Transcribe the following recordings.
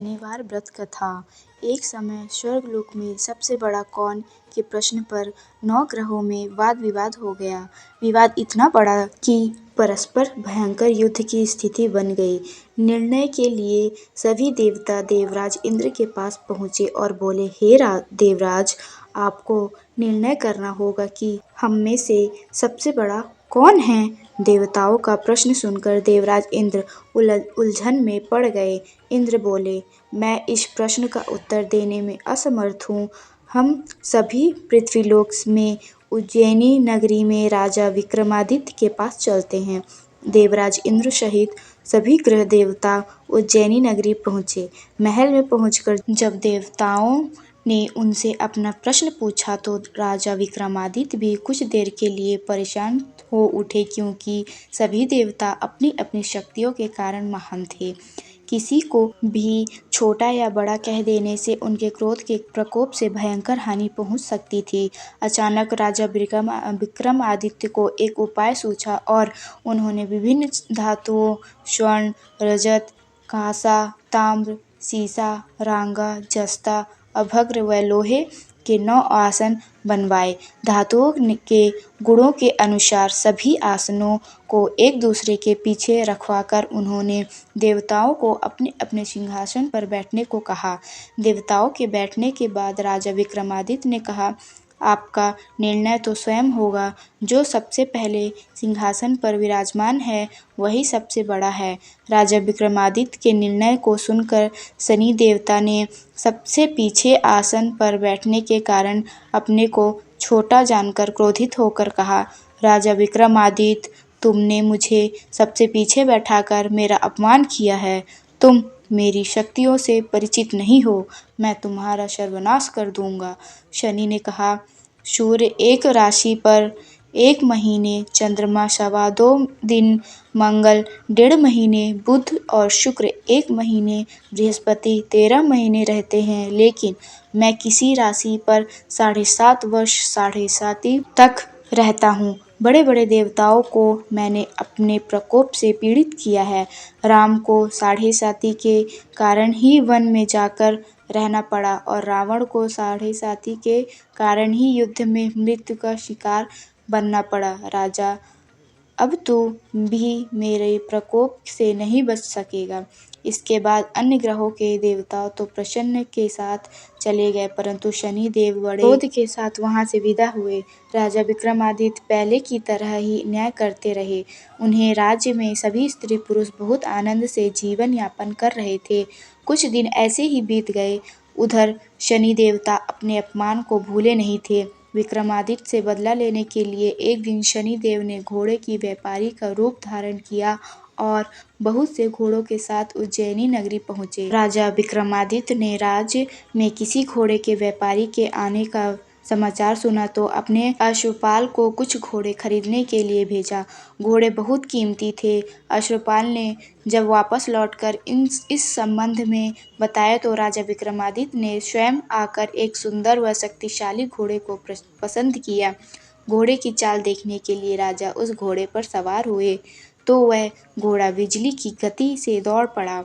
शनिवार व्रत कथा। एक समय स्वर्गलोक में सबसे बड़ा कौन के प्रश्न पर 9 ग्रहों में वाद विवाद हो गया। विवाद इतना बड़ा कि परस्पर भयंकर युद्ध की स्थिति बन गई। निर्णय के लिए सभी देवता देवराज इंद्र के पास पहुँचे और बोले, हे देवराज, आपको निर्णय करना होगा कि हम में से सबसे बड़ा कौन है। देवताओं का प्रश्न सुनकर देवराज इंद्र उलझन में पड़ गए। इंद्र बोले, मैं इस प्रश्न का उत्तर देने में असमर्थ हूँ। हम सभी पृथ्वीलोक में उज्जैनी नगरी में राजा विक्रमादित्य के पास चलते हैं। देवराज इंद्र सहित सभी ग्रह देवता उज्जैनी नगरी पहुँचे। महल में पहुँचकर जब देवताओं ने उनसे अपना प्रश्न पूछा तो राजा विक्रमादित्य भी कुछ देर के लिए परेशान हो उठे, क्योंकि सभी देवता अपनी अपनी शक्तियों के कारण महान थे। किसी को भी छोटा या बड़ा कह देने से उनके क्रोध के प्रकोप से भयंकर हानि पहुंच सकती थी। अचानक राजा विक्रमादित्य को एक उपाय सूझा और उन्होंने विभिन्न धातुओं स्वर्ण, रजत, कांसा, ताम्र, सीसा, रांगा, जस्ता, अभ्रक व लोहे के 9 आसन बनवाए। धातुओं के गुणों के अनुसार सभी आसनों को एक दूसरे के पीछे रखवाकर उन्होंने देवताओं को अपने अपने सिंहासन पर बैठने को कहा। देवताओं के बैठने के बाद राजा विक्रमादित्य ने कहा, आपका निर्णय तो स्वयं होगा। जो सबसे पहले सिंहासन पर विराजमान है वही सबसे बड़ा है। राजा विक्रमादित्य के निर्णय को सुनकर शनि देवता ने सबसे पीछे आसन पर बैठने के कारण अपने को छोटा जानकर क्रोधित होकर कहा, राजा विक्रमादित्य, तुमने मुझे सबसे पीछे बैठाकर मेरा अपमान किया है। तुम मेरी शक्तियों से परिचित नहीं हो। मैं तुम्हारा सर्वनाश कर दूंगा। शनि ने कहा, सूर्य एक राशि पर 1 महीने, चंद्रमा 2.25 दिन, मंगल 1.5 महीने, बुध और शुक्र 1 महीने, बृहस्पति 13 महीने रहते हैं, लेकिन मैं किसी राशि पर 7.5 वर्ष 7.5 तक रहता हूँ। बड़े बड़े देवताओं को मैंने अपने प्रकोप से पीड़ित किया है। राम को 7.5 के कारण ही वन में जाकर रहना पड़ा और रावण को 7.5 के कारण ही युद्ध में मृत्यु का शिकार बनना पड़ा। राजा, अब तू भी मेरे प्रकोप से नहीं बच सकेगा। इसके बाद अन्य ग्रहों के देवता तो प्रसन्न के साथ चले गए, परंतु शनि देव बड़े क्रोध के साथ वहां से विदा हुए। राजा विक्रमादित्य पहले की तरह ही न्याय करते रहे। उन्हें राज्य में सभी स्त्री पुरुष बहुत आनंद से जीवन यापन कर रहे थे। कुछ दिन ऐसे ही बीत गए। उधर शनि देवता अपने अपमान को भूले नहीं थे। विक्रमादित्य से बदला लेने के लिए एक दिन शनि देव ने घोड़े की व्यापारी का रूप धारण किया और बहुत से घोड़ों के साथ उज्जैनी नगरी पहुंचे। राजा विक्रमादित्य ने राज्य में किसी घोड़े के व्यापारी के आने का समाचार सुना तो अपने अश्वपाल को कुछ घोड़े खरीदने के लिए भेजा। घोड़े बहुत कीमती थे। अश्वपाल ने जब वापस लौटकर इस संबंध में बताया तो राजा विक्रमादित्य ने स्वयं आकर एक सुंदर व शक्तिशाली घोड़े को पसंद किया। घोड़े की चाल देखने के लिए राजा उस घोड़े पर सवार हुए तो वह घोड़ा बिजली की गति से दौड़ पड़ा।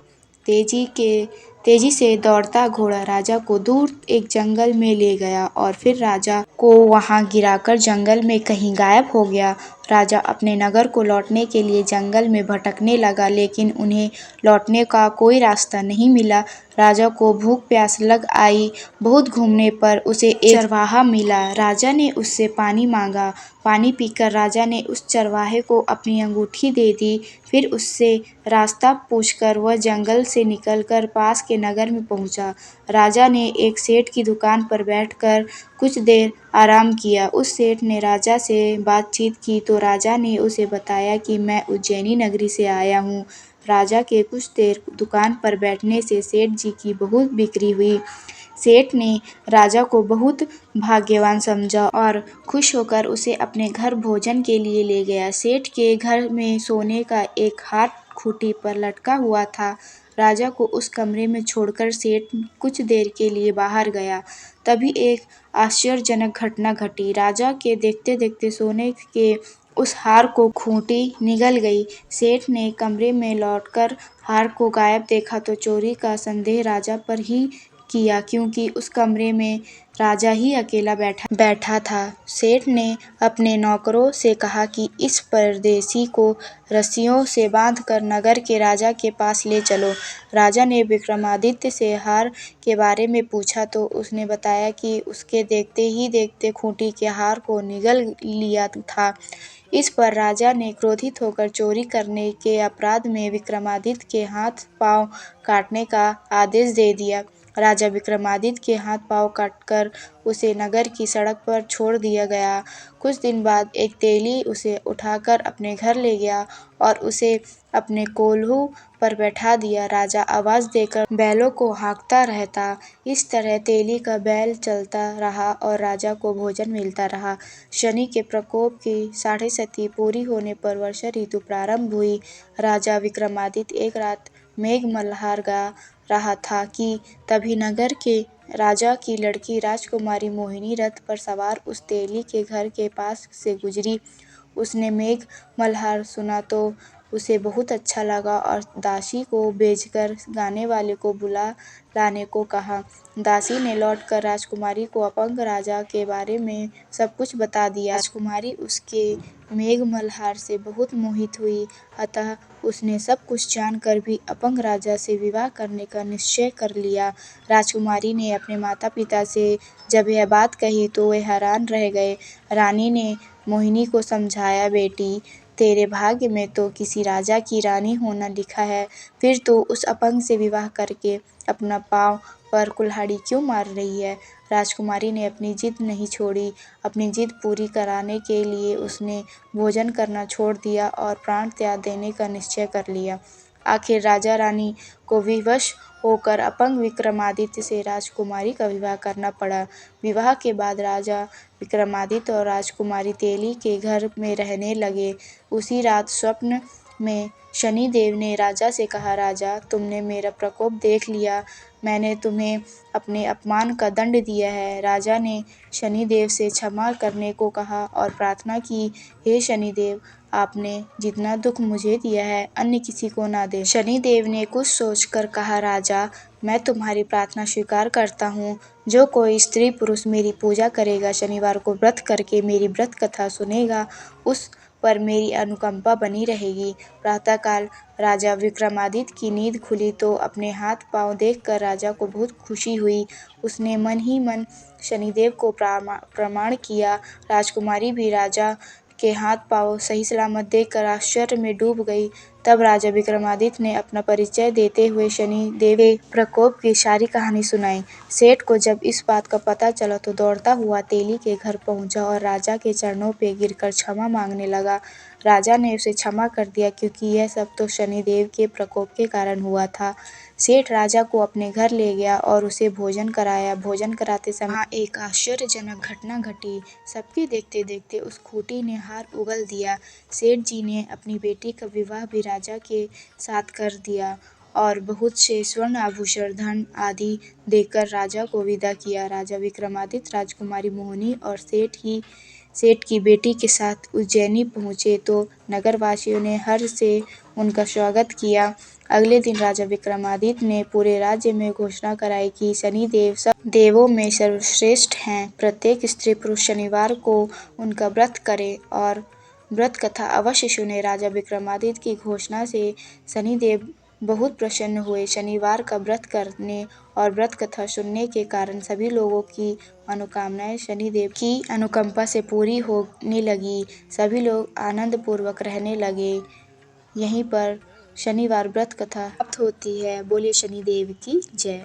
तेजी से दौड़ता घोड़ा राजा को दूर एक जंगल में ले गया और फिर राजा को वहां गिराकर जंगल में कहीं गायब हो गया। राजा अपने नगर को लौटने के लिए जंगल में भटकने लगा, लेकिन उन्हें लौटने का कोई रास्ता नहीं मिला। राजा को भूख प्यास लग आई। बहुत घूमने पर उसे एक चरवाहा मिला। राजा ने उससे पानी मांगा। पानी पीकर राजा ने उस चरवाहे को अपनी अंगूठी दे दी। फिर उससे रास्ता पूछकर वह जंगल से निकलकर पास के नगर में पहुंचा। राजा ने एक सेठ की दुकान पर बैठकर कुछ देर आराम किया। उस सेठ ने राजा से बातचीत की तो राजा ने उसे बताया कि मैं उज्जैनी नगरी से आया हूँ। राजा के कुछ देर दुकान पर बैठने से सेठ जी की बहुत बिक्री हुई। सेठ ने राजा को बहुत भाग्यवान समझा और खुश होकर उसे अपने घर भोजन के लिए ले गया। सेठ के घर में सोने का एक हार खूंटी पर लटका हुआ था। राजा को उस कमरे में छोड़कर सेठ कुछ देर के लिए बाहर गया। तभी एक आश्चर्यजनक घटना घटी। राजा के देखते देखते सोने के उस हार को खूंटी निगल गई। सेठ ने कमरे में लौटकर हार को गायब देखा तो चोरी का संदेह राजा पर ही किया, क्योंकि उस कमरे में राजा ही अकेला बैठा था। सेठ ने अपने नौकरों से कहा कि इस परदेसी को रस्सियों से बांधकर नगर के राजा के पास ले चलो। राजा ने विक्रमादित्य से हार के बारे में पूछा तो उसने बताया कि उसके देखते ही देखते खूंटी के हार को निगल लिया था। इस पर राजा ने क्रोधित होकर चोरी करने के अपराध में विक्रमादित्य के हाथ पांव काटने का आदेश दे दिया। राजा विक्रमादित्य के हाथ पांव काटकर उसे नगर की सड़क पर छोड़ दिया गया। कुछ दिन बाद एक तेली उसे उठाकर अपने घर ले गया और उसे अपने कोल्हू पर बैठा दिया। राजा आवाज देकर बैलों को हाँकता रहता। इस तरह तेली का बैल चलता रहा और राजा को भोजन मिलता रहा। शनि के प्रकोप की 6.5 पूरी होने पर वर्षा ऋतु प्रारंभ हुई। राजा विक्रमादित्य एक रात मेघ मल्हार गा रहा था कि तभी नगर के राजा की लड़की राजकुमारी मोहिनी रथ पर सवार उस तेली के घर के पास से गुजरी। उसने मेघ मल्हार सुना तो उसे बहुत अच्छा लगा और दासी को भेजकर गाने वाले को बुला लाने को कहा। दासी ने लौटकर राजकुमारी को अपंग राजा के बारे में सब कुछ बता दिया। राजकुमारी उसके मेघ मल्हार से बहुत मोहित हुई, अतः उसने सब कुछ जानकर भी अपंग राजा से विवाह करने का निश्चय कर लिया। राजकुमारी ने अपने माता पिता से जब यह बात कही तो वे हैरान रह गए। रानी ने मोहिनी को समझाया, बेटी, तेरे भाग्य में तो किसी राजा की रानी होना लिखा है, फिर तो उस अपंग से विवाह करके अपना पांव पर कुल्हाड़ी क्यों मार रही है। राजकुमारी ने अपनी जिद नहीं छोड़ी। अपनी जिद पूरी कराने के लिए उसने भोजन करना छोड़ दिया और प्राण त्याग देने का निश्चय कर लिया। आखिर राजा रानी को विवश होकर अपंग विक्रमादित्य से राजकुमारी का विवाह करना पड़ा। विवाह के बाद राजा विक्रमादित्य और राजकुमारी तेली के घर में रहने लगे। उसी रात स्वप्न में शनिदेव ने राजा से कहा, राजा, तुमने मेरा प्रकोप देख लिया, मैंने तुम्हें अपने अपमान का दंड दिया है। राजा ने शनिदेव से क्षमा करने को कहा और प्रार्थना की, हे शनिदेव, आपने जितना दुख मुझे दिया है अन्य किसी को ना दे। शनिदेव ने कुछ सोचकर कहा, राजा, मैं तुम्हारी प्रार्थना स्वीकार करता हूँ। जो कोई स्त्री पुरुष मेरी पूजा करेगा, शनिवार को व्रत करके मेरी व्रत कथा सुनेगा, उस पर मेरी अनुकंपा बनी रहेगी। प्रातःकाल राजा विक्रमादित्य की नींद खुली तो अपने हाथ पांव देखकर राजा को बहुत खुशी हुई। उसने मन ही मन शनिदेव को प्रणाम किया। राजकुमारी भी राजा के हाथ पांव सही सलामत देखकर आश्चर्य में डूब गई। तब राजा विक्रमादित्य ने अपना परिचय देते हुए शनिदेव के प्रकोप की सारी कहानी सुनाई। सेठ को जब इस बात का पता चला तो दौड़ता हुआ तेली के घर पहुंचा और राजा के चरणों पे गिरकर क्षमा मांगने लगा। राजा ने उसे क्षमा कर दिया, क्योंकि यह सब तो शनिदेव के प्रकोप के कारण हुआ था। सेठ राजा को अपने घर ले गया और उसे भोजन कराया। भोजन कराते समय वहाँ एक आश्चर्यजनक घटना घटी। सबके देखते देखते उस खूंटी ने हार उगल दिया। सेठ जी ने अपनी बेटी का विवाह भी राजा के साथ कर दिया और बहुत से स्वर्ण आभूषण, धन आदि देकर राजा को विदा किया। राजा विक्रमादित्य राजकुमारी मोहिनी और सेठ की बेटी के साथ उज्जैनी पहुंचे तो नगरवासियों ने हर्ष से उनका स्वागत किया। अगले दिन राजा विक्रमादित्य ने पूरे राज्य में घोषणा कराई कि शनिदेव सब देवों में सर्वश्रेष्ठ हैं। प्रत्येक स्त्री पुरुष शनिवार को उनका व्रत करे और व्रत कथा अवश्य सुने। राजा विक्रमादित्य की घोषणा से शनिदेव बहुत प्रसन्न हुए। शनिवार का व्रत करने और व्रत कथा सुनने के कारण सभी लोगों की मनोकामनाएं शनिदेव की अनुकंपा से पूरी होने लगी। सभी लोग आनंद पूर्वक रहने लगे। यहीं पर शनिवार व्रत कथा समाप्त होती है। बोलिए शनिदेव की जय।